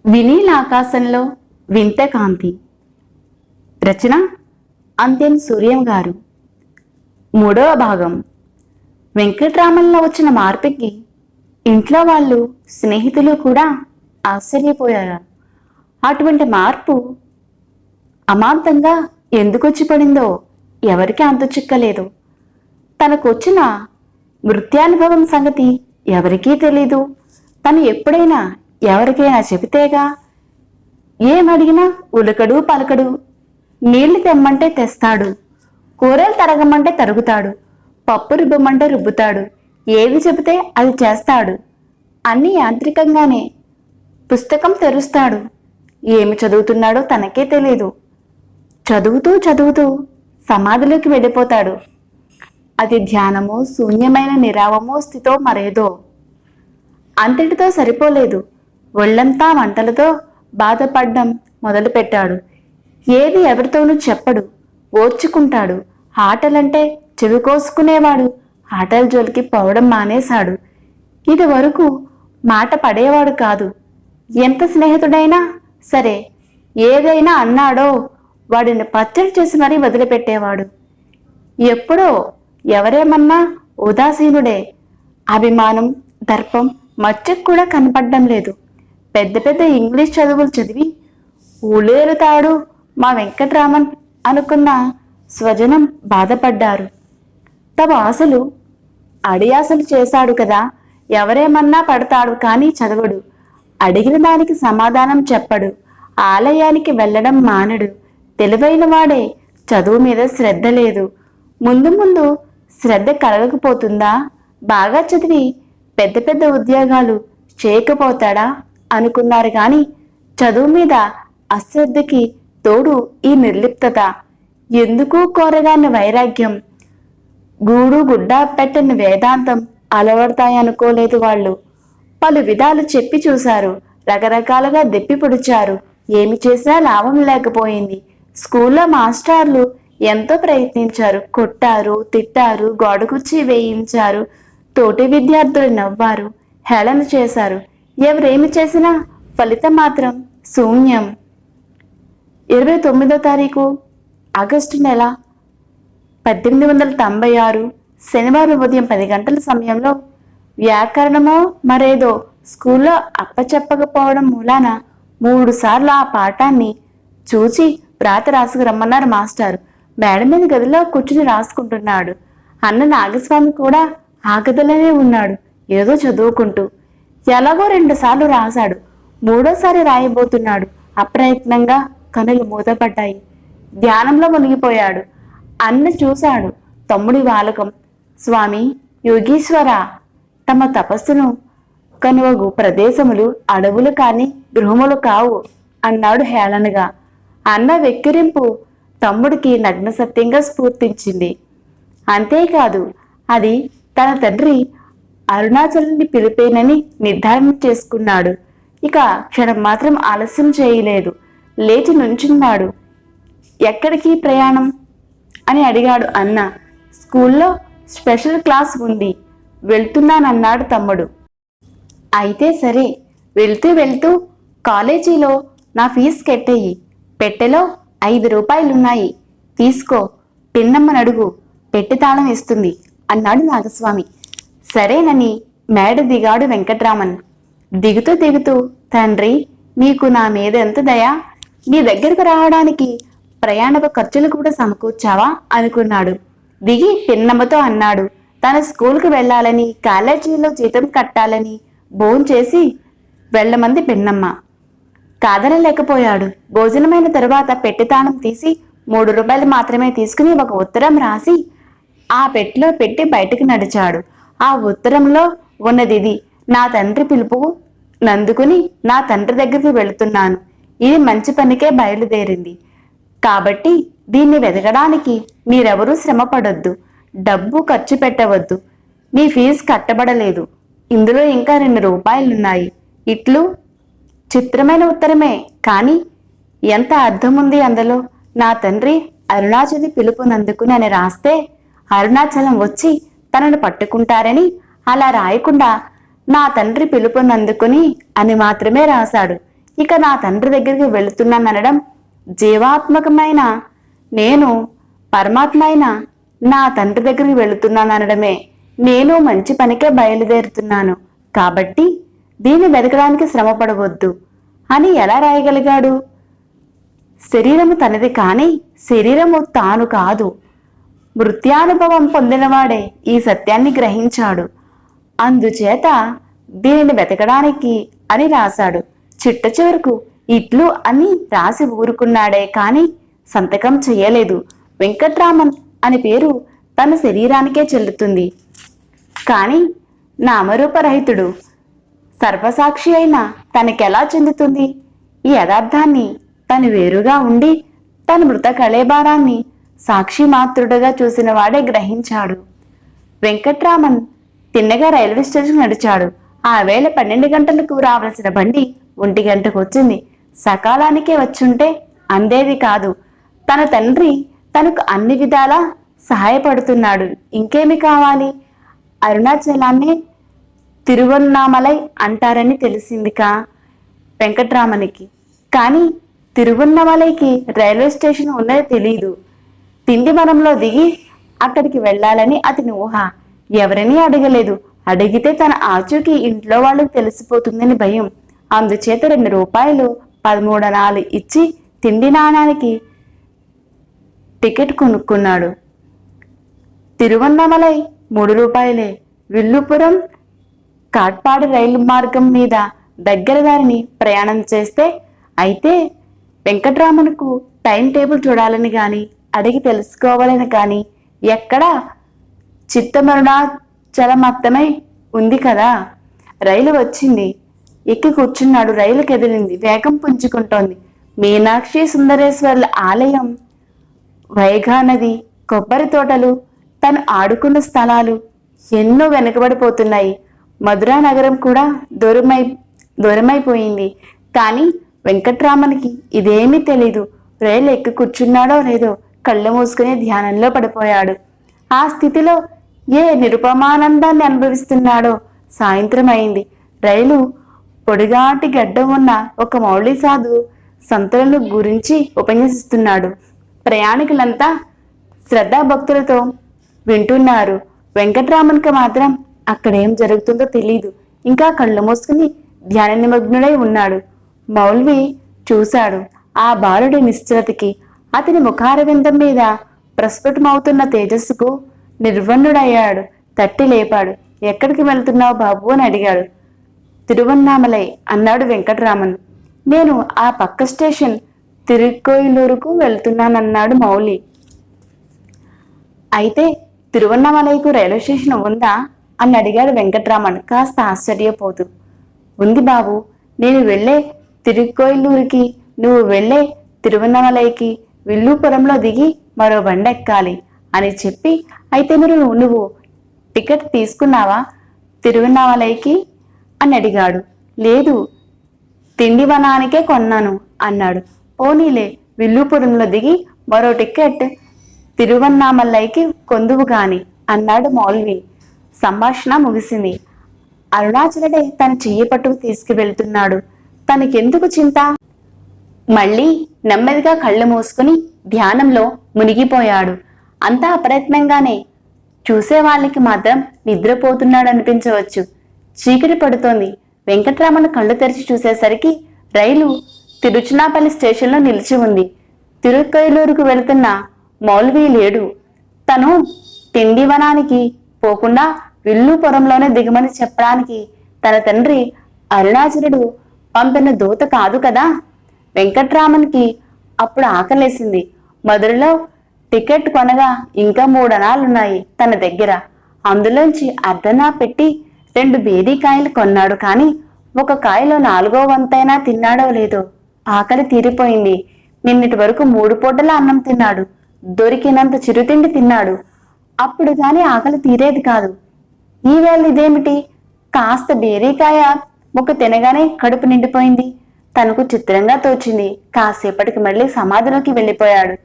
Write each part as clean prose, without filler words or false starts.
వినీల ఆకాశంలో వింత కాంతి. రచన అంత్యం సూర్యం గారు. మూడవ భాగం. వెంకట్రామన్లో వచ్చిన మార్పుకి ఇంట్లో వాళ్ళు, స్నేహితులు కూడా ఆశ్చర్యపోయారు. అటువంటి మార్పు అమాంతంగా ఎందుకొచ్చి పడిందో ఎవరికి అంతు చిక్కలేదు. తనకొచ్చిన నృత్యానుభవం సంగతి ఎవరికీ తెలీదు. తను ఎప్పుడైనా ఎవరికైనా చెబితేగా. ఏమడిగినా ఉలకడు పలకడు. నీళ్లు తెమ్మంటే తెస్తాడు, కూరలు తరగమంటే తరుగుతాడు, పప్పు రుబ్బమంటే రుబ్బుతాడు, ఏది చెబితే అది చేస్తాడు. అన్నీ యాంత్రికంగానే. పుస్తకం తెరుస్తాడు. ఏమి చదువుతున్నాడో తనకే తెలీదు. చదువుతూ చదువుతూ సమాధిలోకి వెళ్ళిపోతాడు. అది ధ్యానమో, శూన్యమైన నిరావమో స్థితో మరేదో. అంతటితో సరిపోలేదు. ఒళ్ళంతా వంటలతో బాధపడ్డం మొదలుపెట్టాడు. ఏది ఎవరితోనూ చెప్పడు, ఓర్చుకుంటాడు. ఆటలంటే చెవి కోసుకునేవాడు. ఆటల జోలికి పోవడం మానేశాడు. ఇది వరకు మాట పడేవాడు కాదు. ఎంత స్నేహితుడైనా సరే, ఏదైనా అన్నాడో వాడిని పచ్చడి చేసి మరీ వదిలిపెట్టేవాడు. ఎప్పుడో ఎవరేమన్నా ఉదాసీనుడే. అభిమానం, దర్పం మచ్చకు కూడా కనపడడం లేదు. పెద్ద పెద్ద ఇంగ్లీష్ చదువులు చదివి ఊళ్ళేరుతాడు మా వెంకట్రామన్ అనుకున్న స్వజనం బాధపడ్డారు. తమ ఆశలు అడియాసలు చేశాడు కదా. ఎవరేమన్నా పడతాడు కానీ చదవడు. అడిగిన దానికి సమాధానం చెప్పడు. ఆలయానికి వెళ్ళడం మానడు. తెలివైన వాడే, చదువు మీద శ్రద్ధ లేదు. ముందు ముందు శ్రద్ధ కలగకపోతుందా? బాగా చదివి పెద్ద పెద్ద ఉద్యోగాలు చేయకపోతాడా అనుకున్నారు. కానీ చదువు మీద అశ్రద్ధకి తోడు ఈ నిర్లిప్తత. ఎందుకు కోరగాని వైరాగ్యం, గూడు గుడ్డ పెట్టని వేదాంతం అలవడతాయనుకోలేదు వాళ్ళు. పలు విధాలు చెప్పి చూశారు. రకరకాలుగా దెప్పి పొడిచారు. ఏమి చేసినా లాభం లేకపోయింది. స్కూల్లో మాస్టార్లు ఎంతో ప్రయత్నించారు. కొట్టారు, తిట్టారు, గోడకుర్చీ వేయించారు. తోటి విద్యార్థులు నవ్వారు, హేళన చేశారు. ఎవరేమి చేసినా ఫలితం మాత్రం శూన్యం. 29వ తారీఖు ఆగస్టు నెల 1896 శనివారం ఉదయం 10 గంటల సమయంలో వ్యాకరణమో మరేదో స్కూల్లో అప్పచెప్పకపోవడం మూలాన 3 సార్లు ఆ పాఠాన్ని చూచి వ్రాత రాసుకు రమ్మన్నారు మాస్టారు. మేడ మీద గదిలో కూర్చుని రాసుకుంటున్నాడు. అన్న నాగస్వామి కూడా ఆ గదిలోనే ఉన్నాడు, ఏదో చదువుకుంటూ. ఎలాగో 2 సార్లు రాశాడు. 3వసారి రాయబోతున్నాడు. అప్రయత్నంగా కనులు మూతపడ్డాయి. ధ్యానంలో మునిగిపోయాడు. అన్న చూశాడు. తమ్ముడి వాలకం. స్వామి యోగీశ్వర, తమ తపస్సును కనువగు ప్రదేశములు అడవులు కాని గృహములు కావు అన్నాడు హేళనగా. అన్న వెక్కిరింపు తమ్ముడికి నగ్న సత్యంగా స్ఫూర్తించింది. అంతేకాదు, అది తన తండ్రి అరుణాచలాన్ని పిలిపేనని నిర్ధారణ చేసుకున్నాడు. ఇక క్షణం మాత్రం ఆలస్యం చేయలేదు. లేచి నుంచున్నాడు. ఎక్కడికి ప్రయాణం అని అడిగాడు అన్న. స్కూల్లో స్పెషల్ క్లాస్ ఉంది, వెళ్తున్నానన్నాడు తమ్ముడు. అయితే సరే, వెళ్తూ వెళ్తూ కాలేజీలో నా ఫీజు కట్టేయి. పెట్టెలో 5 రూపాయలున్నాయి, తీసుకో. పిన్నమ్మనడుగు, పెట్టి తాళం ఇస్తుంది అన్నాడు నాగస్వామి. సరేనని మేడ దిగాడు వెంకట్రామన్. దిగుతూ దిగుతూ, తండ్రి మీకు నా మీద ఎంత దయా, మీ దగ్గరకు రావడానికి ప్రయాణపు ఖర్చులు కూడా సమకూర్చావా అనుకున్నాడు. దిగి పిన్నమ్మతో అన్నాడు. తన స్కూల్కు వెళ్ళాలని, కాలేజీలో జీతం కట్టాలని భోంచేసి వెళ్ళమంది పిన్నమ్మ. కాదనలేకపోయాడు. భోజనమైన తరువాత పెట్టెతాళం తీసి 3 రూపాయలు మాత్రమే తీసుకుని ఒక ఉత్తరం రాసి ఆ పెట్టెలో పెట్టి బయటకు నడిచాడు. ఆ ఉత్తరంలో ఉన్నది: నా తండ్రి పిలుపు నందుకుని నా తండ్రి దగ్గరికి వెళుతున్నాను. ఇది మంచి పనికే బయలుదేరింది కాబట్టి దీన్ని వెతకడానికి మీరెవరూ శ్రమ పడొద్దు. డబ్బు ఖర్చు పెట్టవద్దు. మీ ఫీజు కట్టబడలేదు. ఇందులో ఇంకా 2 రూపాయలున్నాయి. ఇట్లు. చిత్రమైన ఉత్తరమే, కానీ ఎంత అర్థముంది అందులో. నా తండ్రి అరుణాచలి పిలుపునందుకుని అని రాస్తే అరుణాచలం వచ్చి తనను పట్టుకుంటారని, అలా రాయకుండా నా తండ్రి పిలుపునందుకుని అని మాత్రమే రాశాడు. ఇక నా తండ్రి దగ్గరికి వెళుతున్నాననడం జీవాత్మకమైన నేను పరమాత్మ అయిన నా తండ్రి దగ్గరికి వెళుతున్నాననడమే. నేను మంచి పనికే బయలుదేరుతున్నాను కాబట్టి దీన్ని వెతకడానికి శ్రమ పడవద్దు అని ఎలా రాయగలిగాడు? శరీరము తనది కాని శరీరము తాను కాదు. మృత్యానుభవం పొందినవాడే ఈ సత్యాన్ని గ్రహించాడు. అందుచేత దీనిని వెతకడానికి అని రాశాడు. చిట్ట చివరకు ఇట్లు అని రాసి ఊరుకున్నాడే కాని సంతకం చెయ్యలేదు. వెంకట్రామన్ అని పేరు తన శరీరానికే చెల్లుతుంది కాని నామరూపరహితుడు. సర్వసాక్షి అయిన తనకెలా చెందుతుంది? ఈ యథార్థాన్ని తను వేరుగా ఉండి తన మృత కళేబారాన్ని సాక్షి మాత్రుడుగా చూసిన వాడే గ్రహించాడు. వెంకట్రామన్ తిన్నగా రైల్వే స్టేషన్ నడిచాడు. ఆ వేళ 12 గంటలకు రావలసిన బండి 1 గంటకు వచ్చింది. సకాలానికే వచ్చుంటే అందేది కాదు. తన తండ్రి తనకు అన్ని విధాలా సహాయపడుతున్నాడు. ఇంకేమి కావాలి? అరుణాచలాన్ని తిరువన్నామలై అంటారని తెలిసిందికా వెంకట్రామనికి. కానీ తిరువన్నామలైకి రైల్వే స్టేషన్ ఉన్నది తెలీదు. తిండివనంలో దిగి అక్కడికి వెళ్ళాలని అతని ఊహ. ఎవరినీ అడగలేదు. అడిగితే తన ఆచూకీ ఇంట్లో వాళ్ళకి తెలిసిపోతుందని భయం. అందుచేత 2 రూపాయలు 13 అణాలు ఇచ్చి తిండి నాణానికి టికెట్ కొనుక్కున్నాడు. తిరువన్నామలై 3 రూపాయలే. విల్లుపురం కాట్పాడి రైలు మార్గం మీద దగ్గర దారిని ప్రయాణం చేస్తే అయితే వెంకట్రామన్కు టైం టేబుల్ చూడాలని గాని అడిగి తెలుసుకోవాలని కానీ ఎక్కడా చిత్తమరుణాచలమత్తమై ఉంది కదా. రైలు వచ్చింది. ఎక్కి కూర్చున్నాడు. రైలు కదిలింది. వేగం పుంజుకుంటోంది. మీనాక్షి సుందరేశ్వర్ల ఆలయం, వైగా నది, కొబ్బరి తోటలు, తను ఆడుకున్న స్థలాలు ఎన్నో వెనుకబడిపోతున్నాయి. మధురా నగరం కూడా దూరమైపోయింది. కానీ వెంకట్రామన్కి ఇదేమీ తెలీదు. రైలు ఎక్కి కూర్చున్నాడో లేదో కళ్ళు మూసుకుని ధ్యానంలో పడిపోయాడు. ఆ స్థితిలో ఏ నిరుపమానందాన్ని అనుభవిస్తున్నాడో. సాయంత్రం అయింది. రైలు పొడిగాటి గడ్డ ఉన్న ఒక మౌళి సాధు సంతులను గురించి ఉపన్యసిస్తున్నాడు. ప్రయాణికులంతా శ్రద్ధాభక్తులతో వింటున్నారు. వెంకట్రామన్కి మాత్రం అక్కడేం జరుగుతుందో తెలీదు. ఇంకా కళ్ళు మూసుకుని ధ్యాన నిమగ్నుడై ఉన్నాడు. మౌల్వి చూశాడు ఆ బాలుడి నిశ్చలతకి. అతని ముఖారవిందం మీద ప్రస్ఫుటమవుతున్న తేజస్సుకు నిర్వన్నుడయ్యాడు. తట్టి లేపాడు. ఎక్కడికి వెళ్తున్నావు బాబు అని అడిగాడు. తిరువన్నామలై అన్నాడు వెంకట్రామన్. నేను ఆ పక్క స్టేషన్ తిరుక్కోయిలూరుకు వెళ్తున్నానన్నాడు మౌలి. అయితే తిరువన్నామలైకు రైల్వే స్టేషన్ ఉందా అని అడిగాడు వెంకట్రామన్ కాస్త ఆశ్చర్యపోతూ. ఉంది బాబు. నేను వెళ్ళే తిరుక్కోయిలూరుకి నువ్వు వెళ్ళే తిరువన్నామలైకి విల్లుపురంలో దిగి మరో బండి ఎక్కాలి అని చెప్పి, అయితే నువ్వు టికెట్ తీసుకున్నావా తిరువన్నామలైకి అని అడిగాడు. లేదు, తిండివనానికే కొన్నాను అన్నాడు. పోనీలే, విల్లుపురంలో దిగి మరో టికెట్ తిరువన్నామలైకి కొందువు గాని అన్నాడు మౌల్వి. సంభాషణ ముగిసింది. అరుణాచలుడే తన చెయ్యి పట్టుకు తీసుకువెళ్తున్నాడు. తనకెందుకు చింత? మళ్ళీ నెమ్మదిగా కళ్ళు మూసుకుని ధ్యానంలో మునిగిపోయాడు. అంతా అప్రయత్నంగానే. చూసే వాళ్ళకి మాత్రం నిద్రపోతున్నాడు అనిపించవచ్చు. చీకటి పడుతోంది. వెంకట్రామన్ కళ్ళు తెరిచి చూసేసరికి రైలు తిరుచునాపల్లి స్టేషన్లో నిలిచి ఉంది. తిరుక్కైలూరుకు వెళుతున్న మౌల్వి లేడు. తను తిండివనానికి పోకుండా విల్లుపురంలోనే దిగమని చెప్పడానికి తన తండ్రి అరుణాచలుడు పంపిన దూత కాదు కదా. వెంకట్రామన్కి అప్పుడు ఆకలేసింది. మధురలో టికెట్ కొనగా ఇంకా 3 అణాలున్నాయి తన దగ్గర. అందులోంచి అర్ధనా పెట్టి 2 బేదీకాయలు కొన్నాడు. కానీ ఒక కాయలో 4వ వంతైనా తిన్నాడో లేదో. ఆకలి తీరిపోయింది. నిన్నటి వరకు 3 పూటల అన్నం తిన్నాడు. దొరికినంత చిరుతిండి తిన్నాడు. అప్పుడు గాని ఆకలి తీరేది కాదు. ఈవేళ ఇదేమిటి? కాస్త బేరీకాయ ముక్క తినగానే కడుపు నిండిపోయింది. తనకు చిత్రంగా తోచింది. కాసేపటికి మళ్ళీ సమాధిలోకి వెళ్ళిపోయాడు.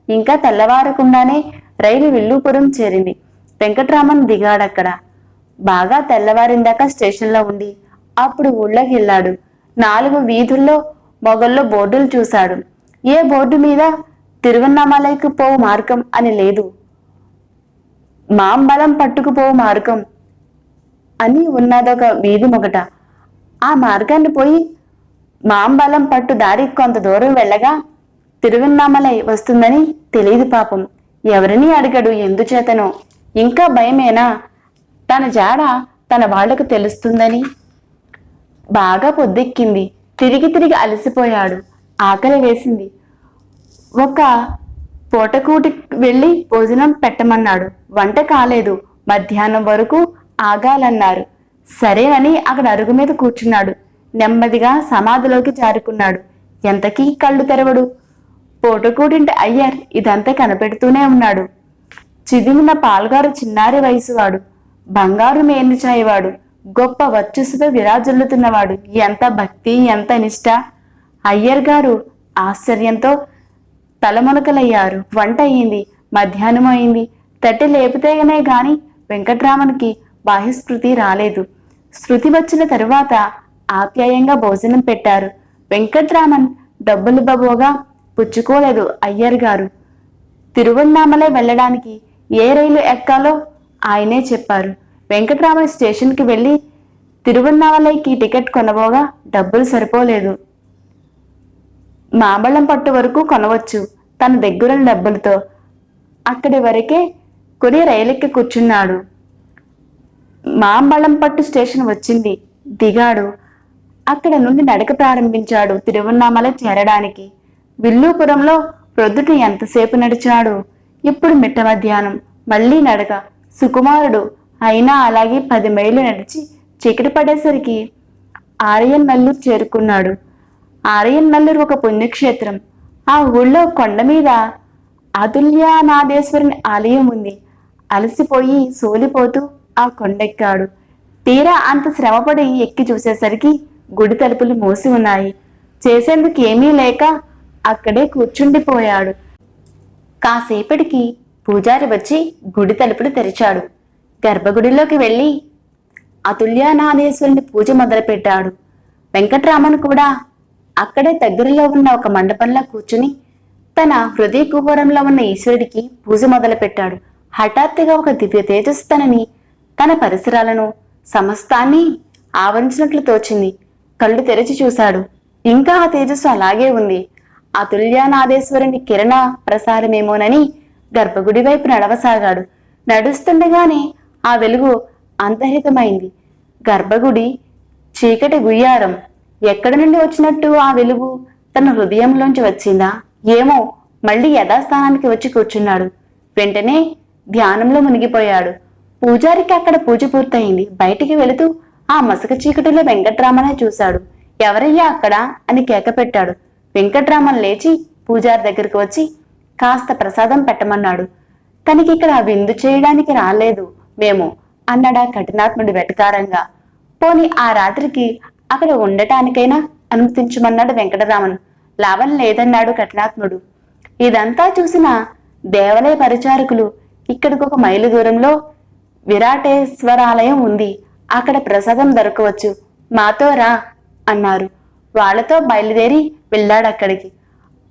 ఇంకా తెల్లవారకుండానే రైలు విల్లుపురం చేరింది. వెంకట్రామన్ దిగాడక్కడ. బాగా తెల్లవారిందాక స్టేషన్లో ఉండి అప్పుడు ఊళ్ళోకి వెళ్ళాడు. 4 వీధుల్లో మొగల్లో బోర్డులు చూశాడు. ఏ బోర్డు మీద తిరువన్నామలైకి పోవు మార్గం అని లేదు, మాంబలం పట్టుకుపోవు మార్గం అని ఉన్నదొక వీధి మొగట. ఆ మార్గాన్ని పోయి మాంబలం పట్టు దారి కొంత దూరం వెళ్ళగా తిరువన్నామలై వస్తుందని తెలియదు పాపం. ఎవరిని అడిగడు ఎందుచేతనో. ఇంకా భయమేనా తన జాడ తన వాళ్లకు తెలుస్తుందని. బాగా పొద్దెక్కింది. తిరిగి తిరిగి అలసిపోయాడు. ఆకలి వేసింది. ఒక పూటకూటి వెళ్ళి భోజనం పెట్టమన్నాడు. వంట కాలేదు. మధ్యాహ్నం వరకు ఆగాలన్నారు. సరేనని అక్కడ అరుగు మీద కూర్చున్నాడు. నెమ్మదిగా సమాధిలోకి జారుకున్నాడు. ఎంతకీ కళ్ళు తెరవడు. పూటకూడింటి అయ్యర్ ఇదంతా కనిపెడుతూనే ఉన్నాడు. చిదిమిన పాల్గారు చిన్నారి వయసువాడు, బంగారు మేలుచాయివాడు, గొప్ప వర్చస్సుతో విరాజిల్లుతున్నవాడు. ఎంత భక్తి, ఎంత నిష్ఠ! అయ్యర్ గారు ఆశ్చర్యంతో తలమునకలయ్యారు. వంట అయింది. మధ్యాహ్నం అయింది. తట్టి లేపితేనే గాని వెంకట్రామన్కి బాహ్యస్మృతి రాలేదు. శృతి వచ్చిన తరువాత ఆప్యాయంగా భోజనం పెట్టారు. వెంకట్రామన్ డబ్బులు బబోగా పుచ్చుకోలేదు. అయ్యర్ గారు తిరువన్నామలై వెళ్ళడానికి ఏ రైలు ఎక్కాలో ఆయనే చెప్పారు. వెంకట్రామన్ స్టేషన్కి వెళ్ళి తిరువన్నామలైకి టికెట్ కొనబోగా డబ్బులు సరిపోలేదు. మాంబళం పట్టు వరకు కొనవచ్చు తన దగ్గరున్న డబ్బులతో. అక్కడి వరకే కొని రైలెక్కి కూర్చున్నాడు. మాంబళం పట్టు స్టేషన్ వచ్చింది. దిగాడు. అక్కడ నుండి నడక ప్రారంభించాడు తిరువన్నామలై చేరడానికి. విల్లుపురంలో ప్రొద్దుట ఎంతసేపు నడిచాడు. ఇప్పుడు మిట్ట మధ్యాహ్నం మళ్లీ నడక. సుకుమారుడు అయినా అలాగే 10 మైళ్ళు నడిచి చీకటి పడేసరికి ఆర్యన్నల్లూరు చేరుకున్నాడు. ఆర్యన్నల్లూరు ఒక పుణ్యక్షేత్రం. ఆ ఊళ్ళో కొండ మీద అతుల్యానాథేశ్వరుని ఆలయం ఉంది. అలసిపోయి సోలిపోతూ ఆ కొండెక్కాడు. తీరా అంత శ్రమపడి ఎక్కి చూసేసరికి గుడి తలుపులు మూసి ఉన్నాయి. చేసేందుకు ఏమీ లేక అక్కడే కూర్చుండిపోయాడు. కాసేపటికి పూజారి వచ్చి గుడి తలుపులు తెరిచాడు. గర్భగుడిలోకి వెళ్ళి అతుల్యానాథేశ్వరుని పూజ మొదలుపెట్టాడు. వెంకట్రామన్ కూడా అక్కడే దగ్గరలో ఉన్న ఒక మండపంలో కూర్చుని తన హృదయ కుహరంలో ఉన్న ఈశ్వరుడికి పూజ మొదలుపెట్టాడు. హఠాత్తుగా ఒక దివ్య తేజస్సు తన పరిసరాలను సమస్తాన్ని ఆవరించినట్లు తోచింది. కళ్ళు తెరిచి చూశాడు. ఇంకా ఆ తేజస్సు అలాగే ఉంది. అతుల్యానాథేశ్వరుని కిరణ ప్రసారమేమోనని గర్భగుడి వైపు నడవసాగాడు. నడుస్తుండగానే ఆ వెలుగు అంతర్హితమైంది. గర్భగుడి చీకటి గుయ్యారం. ఎక్కడి నుండి వచ్చినట్టు ఆ వెలుగు తన హృదయంలోంచి వచ్చిందా ఏమో. మళ్లీ యథాస్థానానికి వచ్చి కూర్చున్నాడు. వెంటనే ధ్యానంలో మునిగిపోయాడు. పూజారికి అక్కడ పూజ పూర్తయింది. బయటికి వెళుతూ ఆ మసక చీకటిలో వెంకట్రామనే చూశాడు. ఎవరయ్యా అక్కడ అని కేక పెట్టాడు. వెంకట్రామన్ లేచి పూజారి దగ్గరికి వచ్చి కాస్త ప్రసాదం పెట్టమన్నాడు. తనకిక్కడ విందు చేయడానికి రాలేదు మేము అన్నాడా కఠినాత్ముడు వెటకారంగా. పోని ఆ రాత్రికి అక్కడ ఉండటానికైనా అనుమతించమన్నాడు వెంకటరామన్. లాభం లేదన్నాడు కఠినాత్ముడు. ఇదంతా చూసిన దేవాలయ పరిచారకులు ఇక్కడికి 1 మైలు దూరంలో విరాటేశ్వరాలయం ఉంది. అక్కడ ప్రసాదం దొరకవచ్చు, మాతో రా అన్నారు. వాళ్లతో బయలుదేరి వెళ్ళాడక్కడికి.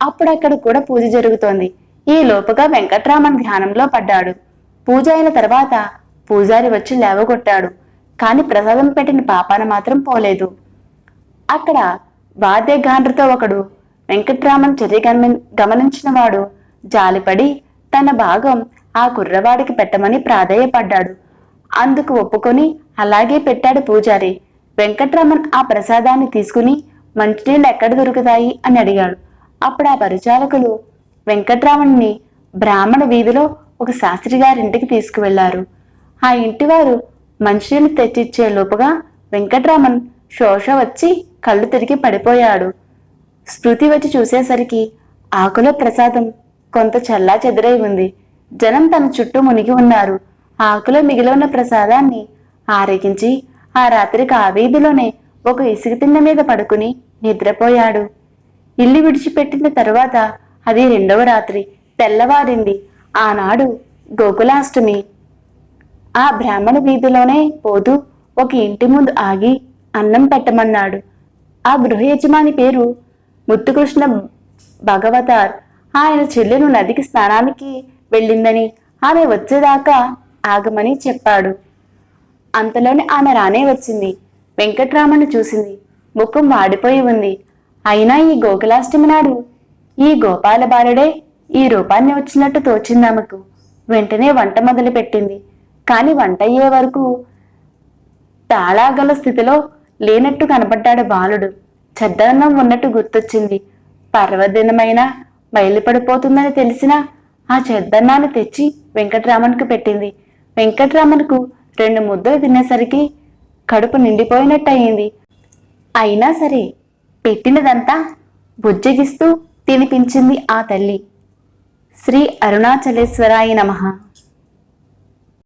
అప్పుడు అక్కడ కూడా పూజ జరుగుతోంది. ఈ లోపుగా వెంకట్రామన్ ధ్యానంలో పడ్డాడు. పూజ అయిన తర్వాత పూజారి వచ్చి లేవగొట్టాడు. కాని ప్రసాదం పెట్టిన పాపాన మాత్రం పోలేదు. అక్కడ వాద్యగాండ్రతో ఒకడు వెంకట్రామన్ చర్య గమనించిన వాడు జాలిపడి తన భాగం ఆ కుర్రవాడికి పెట్టమని ప్రాధేయపడ్డాడు. అందుకు ఒప్పుకొని అలాగే పెట్టాడు పూజారి. వెంకట్రామన్ ఆ ప్రసాదాన్ని తీసుకుని మంచినీళ్ళు ఎక్కడ దొరుకుతాయి అని అడిగాడు. అప్పుడు ఆ పరిచారకులు వెంకట్రామన్ని బ్రాహ్మణ వీధిలో ఒక శాస్త్రి గారింటికి తీసుకువెళ్లారు. ఆ ఇంటివారు మంచినీళ్ళు తెచ్చిచ్చే లోపుగా వెంకట్రామన్ శోష వచ్చి కళ్ళు తిరిగి పడిపోయాడు. స్మృతి వచ్చి చూసేసరికి ఆకులో ప్రసాదం కొంత చల్లా చెదురై ఉంది. జనం తన చుట్టూ మునిగి ఉన్నారు. ఆకులో మిగిలి ఉన్న ప్రసాదాన్ని ఆరగించి ఆ రాత్రికి ఆ వీధిలోనే ఒక ఇసుక తిన్న మీద పడుకుని నిద్రపోయాడు. ఇల్లు విడిచిపెట్టిన తరువాత అది 2వ రాత్రి. తెల్లవారింది. ఆనాడు గోకులాష్టమి. ఆ బ్రాహ్మణ వీధిలోనే పోతూ ఒక ఇంటి ముందు ఆగి అన్నం పెట్టమన్నాడు. ఆ గృహ యజమాని పేరు ముత్తుకృష్ణ భగవతార్ ఆయన చెల్లెలు నదికి స్నానానికి వెళ్ళిందని ఆమె వచ్చేదాకా ఆగమని చెప్పాడు. అంతలోనే ఆమె రానే వచ్చింది. వెంకట్రామను చూసింది. ముఖం వాడిపోయి ఉంది. అయినా ఈ గోకులాష్టమి నాడు ఈ గోపాల బాలుడే ఈ రూపాన్ని వచ్చినట్టు తోచింది ఆమెకు. వెంటనే వంట మొదలు పెట్టింది. కాని వంట అయ్యే వరకు తాళాగల స్థితిలో లేనట్టు కనపడ్డాడు బాలుడు. చెద్దన్నం ఉన్నట్టు గుర్తొచ్చింది. పర్వదినమైనా బయలుపడిపోతుందని తెలిసినా ఆ చెద్దన్నాన్ని తెచ్చి వెంకట్రామన్కు పెట్టింది. వెంకట్రామన్కు 2 ముద్దలు తినేసరికి కడుపు నిండిపోయినట్టయింది. అయినా సరే పెట్టినదంతా బుజ్జగిస్తూ తినిపించింది ఆ తల్లి. శ్రీ అరుణాచలేశ్వరాయ నమః.